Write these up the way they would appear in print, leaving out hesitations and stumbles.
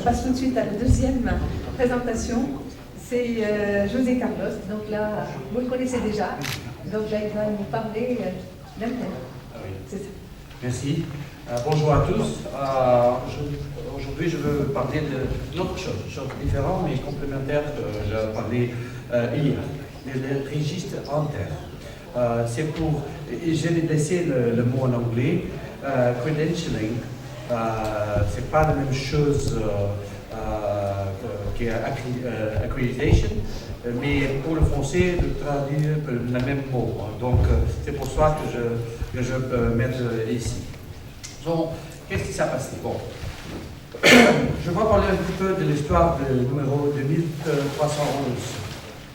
passe tout de suite à la deuxième présentation. C'est José Carlos. Donc là, vous le connaissez déjà. Donc là, il va nous parler d'un thème. C'est ça. Merci. Bonjour à tous. Aujourd'hui, je veux parler d'une autre chose différente mais complémentaire que j'ai parlé hier, le registre inter. C'est pour, j'ai laissé le mot en anglais, credentialing. C'est pas la même chose accreditation, mais pour le français, je traduis le même mot. Donc, c'est pour ça que je peux mettre ici. Donc, qu'est-ce qui s'est passé? Bon, je vais parler un petit peu de l'histoire du numéro 2311.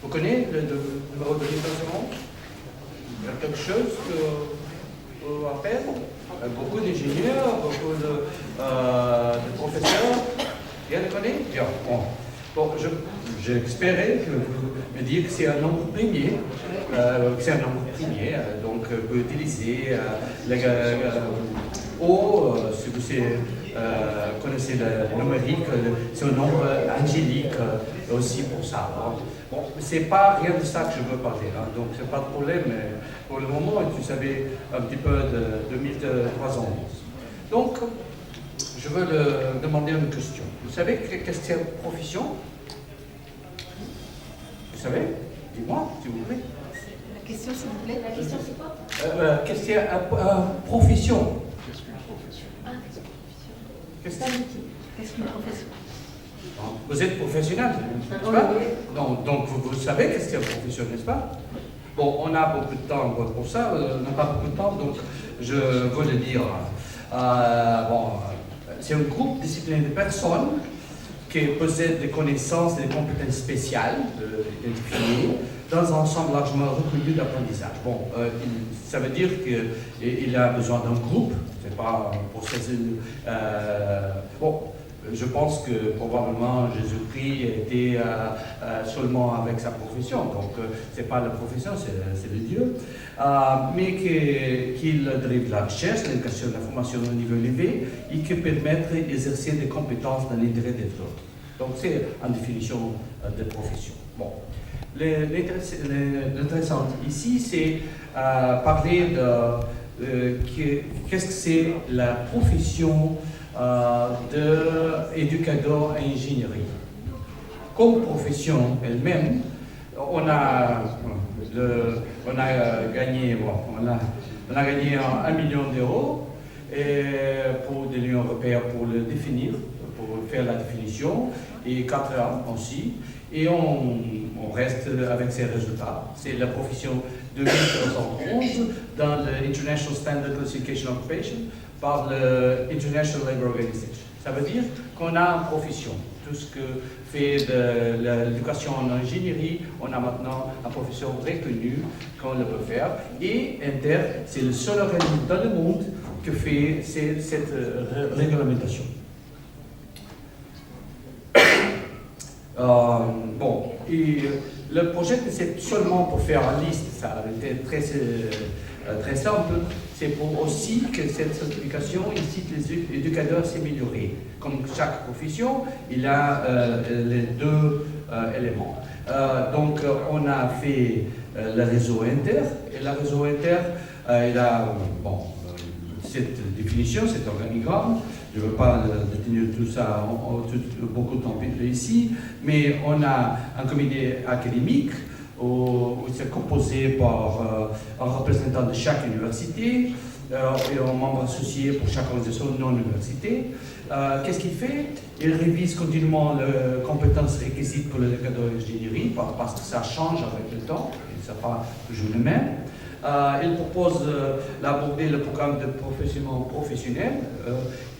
Vous connaissez le numéro 2311? Il y a quelque chose que rappelle? Beaucoup d'ingénieurs, beaucoup de professeurs. Bien le connaît? Bien. Bon, j'espérais que vous me dites que c'est un nombre primier, donc vous pouvez utiliser si vous connaissez le numérique, c'est un nombre angélique aussi pour ça. Bon, c'est pas rien de ça que je veux parler, donc c'est pas de problème, mais pour le moment, tu savais un petit peu de 2311. Donc, je veux demander une question. Vous savez qu'est-ce que c'est une profession? Vous savez? Dis-moi, s'il vous plaît. La question, s'il vous plaît. La question, c'est quoi? Qu'est-ce que c'est une profession? Qu'est-ce qu'une profession? Vous êtes professionnel, n'est-ce pas? Donc vous savez qu'est-ce que c'est une profession, n'est-ce pas? Bon, on a beaucoup de temps pour ça, on n'a pas beaucoup de temps, donc je veux le dire. C'est un groupe disciplinaire de personnes qui possèdent des connaissances et des compétences spéciales, identifiées, dans un ensemble largement reconnu d'apprentissage. Bon, ça veut dire qu'il a besoin d'un groupe, c'est pas pour saisir. Bon, je pense que probablement Jésus-Christ était seulement avec sa profession, donc c'est pas la profession, c'est le Dieu, mais qu'il drive la recherche, l'éducation, la formation au niveau élevé et qui permettent d'exercer des compétences dans l'intérêt des autres. Donc c'est en définition de profession. Bon, l'intéressant ici, c'est parler de qu'est-ce que c'est la profession d'éducateur en ingénierie. Comme profession elle-même, on a gagné 1 million d'euros pour de l'Union européenne pour le définir, pour faire la définition, et 4 ans aussi, et on reste avec ces résultats. C'est la profession de 2011 dans l'International Standard Classification Occupation par l'International Labour Organization. Ça veut dire qu'on a une profession. Tout ce que fait de l'éducation en ingénierie, on a maintenant une profession reconnue qu'on le peut faire. Et Inter, c'est le seul organisme dans le monde qui fait cette réglementation. Bon, et le projet, c'est seulement pour faire une liste, ça a été très simple, c'est pour aussi que cette certification incite les éducateurs à s'améliorer. Comme chaque profession, il a les deux éléments. Donc, on a fait le réseau Inter, et le réseau Inter, il a, cette définition, cet organigramme. Je ne veux pas détenir tout ça beaucoup de temps ici, mais on a un comité académique où c'est composé par un représentant de chaque université et un membre associé pour chaque organisation non-université. Qu'est-ce qu'il fait? Il révise continuellement les compétences requises pour l'éducateur d'ingénierie parce que ça change avec le temps, et ça n'est pas toujours le même. Il propose d'aborder le programme de professionnel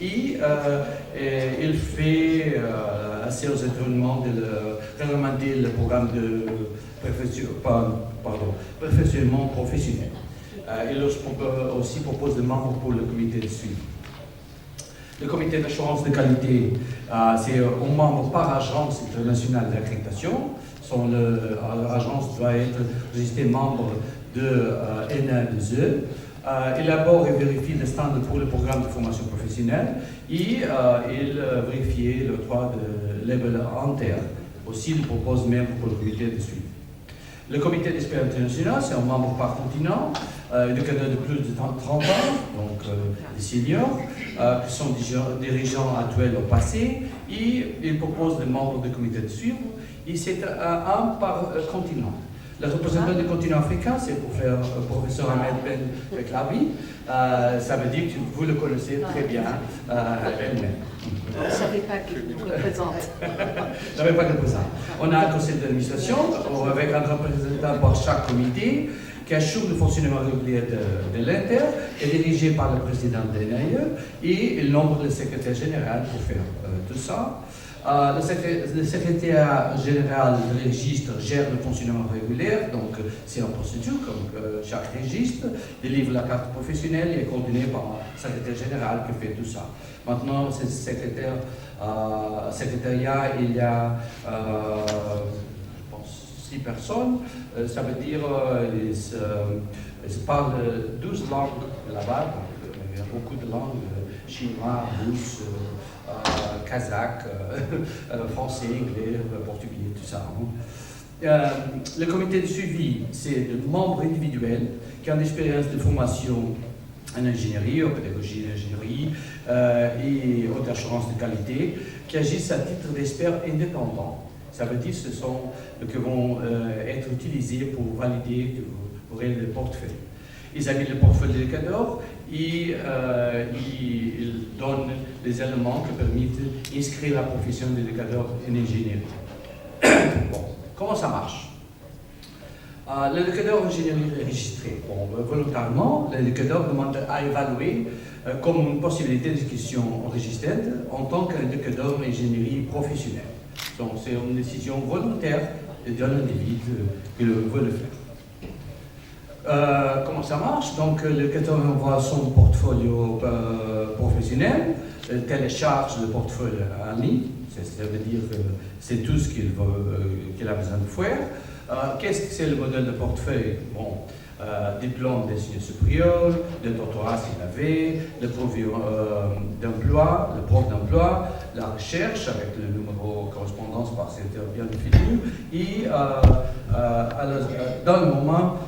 et il fait assez aux événements de réglementer le programme de perfectionnement professionnel. Il aussi propose des membres pour le comité de suivi. Le comité d'assurance de qualité, c'est un membre par agence internationale d'accréditation. L'agence doit être restée membre de NA2E. élabore et vérifie les standards pour le programme de formation professionnelle et il vérifie le droit de label inter. Aussi, il propose même pour le comité de suivi. Le comité d'experts international, c'est un membre par continent, éducateurs de plus de 30 ans, donc des seniors, qui sont dirigeants actuels au passé, et il propose des membres du comité de suivi, et c'est un par continent. Le représentant du continent africain, c'est pour faire professeur Ahmed Ben Beklavi. Ça veut dire que vous le connaissez très bien elle-même. Je ne savais pas qu'il nous représente. Je ne savais pas qu'il représente. On a un conseil d'administration avec un représentant par chaque comité qui assure le fonctionnement régulier de l'Inter, est dirigé par le président de l'INAE et il nombre le secrétaire général pour faire tout ça. Le secrétaire général du registre gère le fonctionnement régulier, donc c'est une procédure comme chaque registre, délivre la carte professionnelle et est coordonné par un secrétaire général qui fait tout ça. Maintenant, c'est secrétariat, il y a, je pense, 6 personnes, ça veut dire ils parlent 12 langues là-bas, donc il y a beaucoup de langues, chinois, russe, kazakh, français, anglais, portugais, tout ça. Le comité de suivi, c'est des membres individuels qui ont une expérience de formation en ingénierie, en pédagogie d'ingénierie et en assurance de qualité, qui agissent à titre d'experts indépendants. Ça veut dire que ce sont qui vont être utilisés pour valider pour le portefeuille. Ils examinent le portefeuille de l'éducateur et ils donnent les éléments qui permettent d'inscrire la profession d'éducateur en ingénierie. Bon, comment ça marche? L'éducateur en ingénierie est registré. Bon, volontairement, l'éducateur demande à évaluer comme une possibilité d'inscription enregistrée en tant qu'éducateur en ingénierie professionnelle. Donc, c'est une décision volontaire de l'individu qui veut le faire. Comment ça marche? Donc, l'éducateur envoie son portfolio professionnel, télécharge le portfolio en ligne, ça veut dire que c'est tout ce qu'il a besoin de faire. Qu'est-ce que c'est le modèle de portefeuille? Bon, diplôme d'enseignement supérieur, le doctorat s'il avait, le prof d'emploi, le prof d'emploi, la recherche avec le numéro correspondance par secteur bien défini, et dans le moment,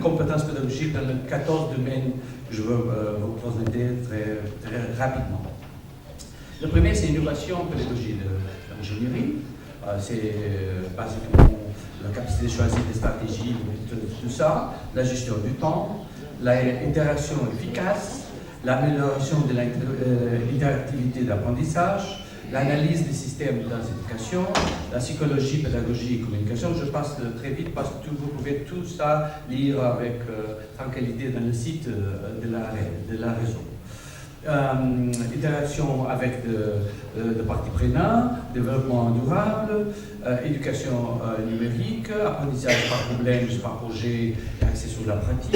compétences pédagogiques dans les 14 domaines que je veux vous présenter très rapidement. Le premier, c'est l'innovation en pédagogie de l'ingénierie. C'est basiquement la capacité de choisir des stratégies, tout ça, la gestion du temps, l'interaction efficace, l'amélioration de l'interactivité d'apprentissage, l'analyse des systèmes d'éducation, la psychologie, pédagogie et communication. Je passe très vite parce que vous pouvez tout ça lire avec tranquillité dans le site de la réseau. Interaction avec de parties prenantes, développement durable, éducation numérique, apprentissage par problème, par projet et accès sur la pratique,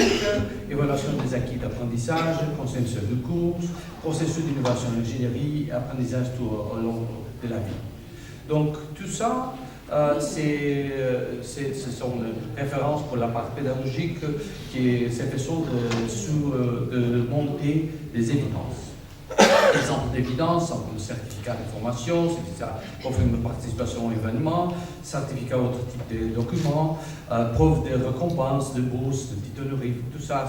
évaluation des acquis d'apprentissage, consensus de cours, processus d'innovation en ingénierie, apprentissage tout au long de la vie. Donc tout ça, ce sont les références pour la part pédagogique qui c'est fait de monter des évidences. Exemple d'évidence, le certificat de formation, c'est ça, confirme de participation au événement, certificat autre type de documents, preuve de récompense, de bourse, de titre honorifique, tout ça,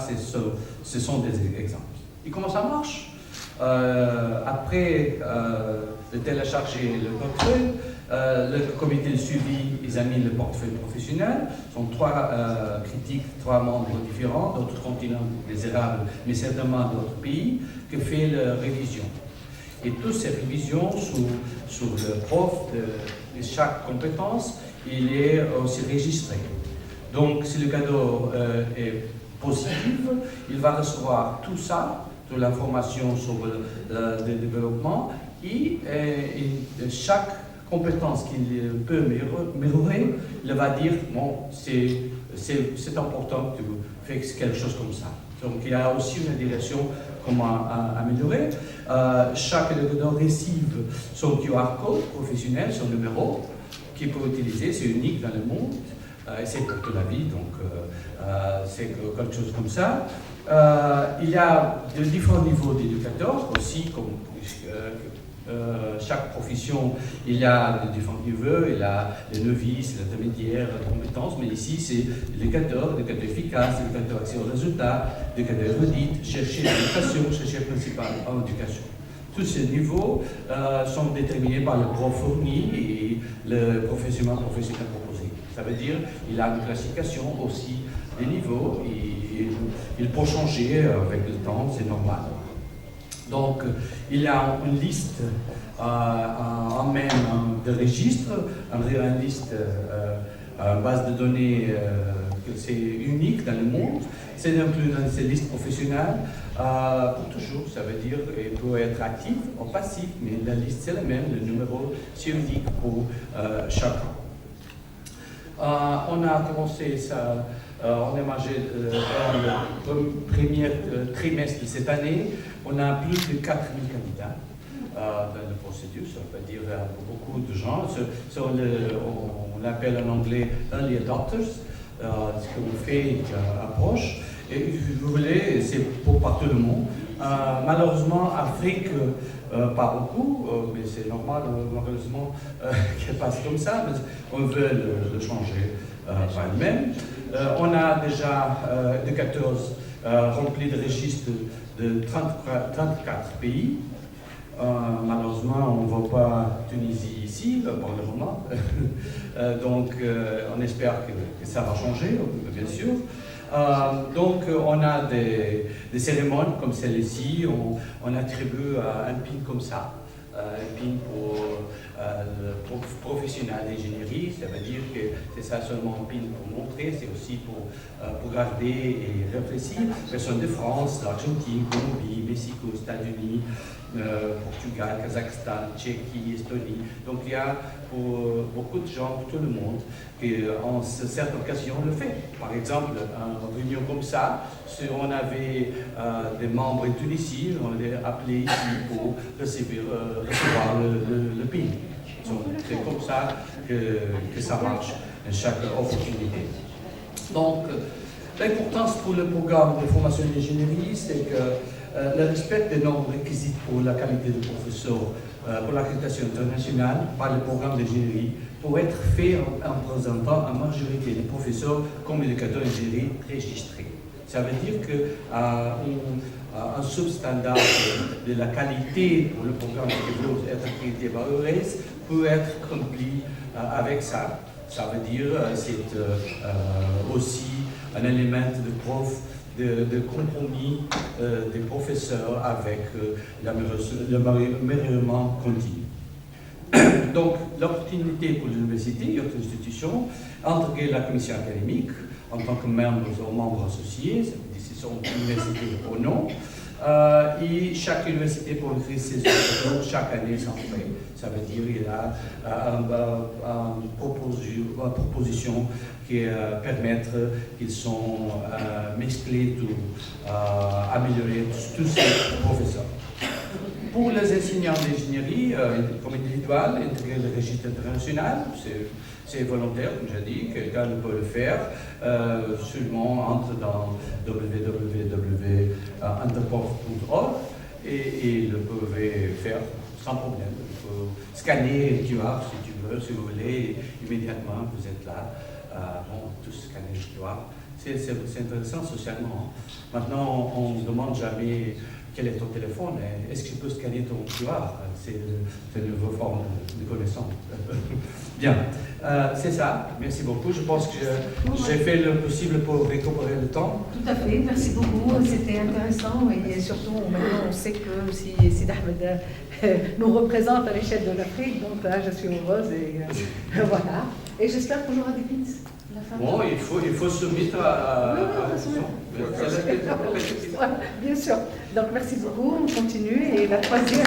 ce sont des exemples. Et comment ça marche? Après de télécharger le portefeuille, le comité de suivi examine le portefeuille professionnel. Ce sont 3 critiques, 3 membres différents, d'autres continents désirables, mais certainement d'autres pays, qui fait la révision. Et toutes ces révisions sur le prof de chaque compétence, il est aussi enregistré. Donc, si le cadeau est positif, il va recevoir tout ça, toute l'information sur le développement, et chaque compétence qu'il peut améliorer, il va dire, bon, c'est important que tu fasses quelque chose comme ça. Donc il y a aussi une direction comment améliorer. Chaque éducateur reçoit son QR code professionnel, son numéro, qu'il peut utiliser, c'est unique dans le monde. et c'est pour toute la vie, donc c'est quelque chose comme ça. Il y a de différents niveaux d'éducateurs aussi, comme chaque profession, il y a de différents niveaux, il y a les novices, les intermédiaires, les compétences, mais ici c'est l'éducateur efficace, l'éducateur accès aux résultats, l'éducateur érudite, chercher l'éducation, chercher principal en éducation. Tous ces niveaux sont déterminés par le prof fourni et le professionnel proposé. Ça veut dire qu'il a une classification aussi des niveaux et il peut changer avec le temps, c'est normal. Donc, il y a une liste en même de registres, une liste, une base de données que c'est unique dans le monde. C'est inclus dans ces listes professionnelles pour toujours, ça veut dire qu'il peut être actif ou passif, mais la liste c'est la même, le numéro c'est unique pour chacun. On a commencé ça, on a marché dans le premier trimestre de cette année. On a plus de 4000 candidats dans la procédure, ça veut dire beaucoup de gens. On l'appelle en anglais early adopters, ce qu'on fait approche. Et si vous voulez, c'est pour partout le monde. Malheureusement, Afrique, pas beaucoup, mais c'est normal, malheureusement, qu'elle passe comme ça, mais on veut le changer par elle-même. On a déjà de 14 remplis de registres de 34 pays. Malheureusement, on ne voit pas Tunisie ici, pour le moment. Donc, on espère que ça va changer, bien sûr. Donc, on a des cérémonies comme celle-ci, on attribue un pin comme ça, un pin pour le professionnel d'ingénierie, ça veut dire que c'est ça seulement un pin pour montrer, c'est aussi pour garder et réfléchir. Personnes de France, l'Argentine, Colombie, Mexico, États-Unis, Portugal, Kazakhstan, Tchéquie, Estonie. Donc il y a pour beaucoup de gens, pour tout le monde, qui en certaines occasions le fait. Par exemple, une réunion comme ça, si on avait des membres de Tunisie, on les appelait ici pour recevoir le PIN. C'est comme ça que ça marche à chaque opportunité. Donc, l'importance pour le programme de formation d'ingénierie, c'est que le respect des normes requisites pour la qualité de professeur, pour l'accréditation internationale par le programme d'ingénierie, pour être fait en présentant en majorité des professeurs comme éducateurs d'ingénierie registrés. Ça veut dire qu'un substandard de la qualité pour le programme qui veut être accrédité par EURES peut être rempli avec ça. Ça veut dire c'est aussi un élément de prof de compromis des professeurs avec l'améliorement continu. Donc, l'opportunité pour l'université et autres institutions, intégrer la commission académique en tant que membre associé, c'est son université ou non, et chaque université pour écrire ses options chaque année sans frais. Ça veut dire qu'il y a une proposition qui permet qu'ils sont mesclés, améliorer tous ces professeurs. Pour les enseignants d'ingénierie, comme individuel, intégrer le registre international, c'est volontaire, comme j'ai dit, quelqu'un peut le faire, seulement entre dans www.interprof.org et ils le peuvent faire sans problème. Il faut scanner le QR si tu veux, si vous voulez, immédiatement vous êtes là. Tous scanner le QR. C'est intéressant socialement. Maintenant, on ne demande jamais quel est ton téléphone, est-ce que je peux scanner ton QR? C'est une nouvelle forme de connaissance. Bien, c'est ça, merci beaucoup. Je pense que j'ai fait le possible pour récupérer le temps. Tout à fait, merci beaucoup, c'était intéressant et surtout maintenant on sait que si Sid Ahmed nous représente à l'échelle de l'Afrique, donc là je suis heureuse et voilà. Et j'espère qu'on aura des pins. Bon, il faut se mettre à... Bien sûr. Donc merci beaucoup, on continue. Et la troisième...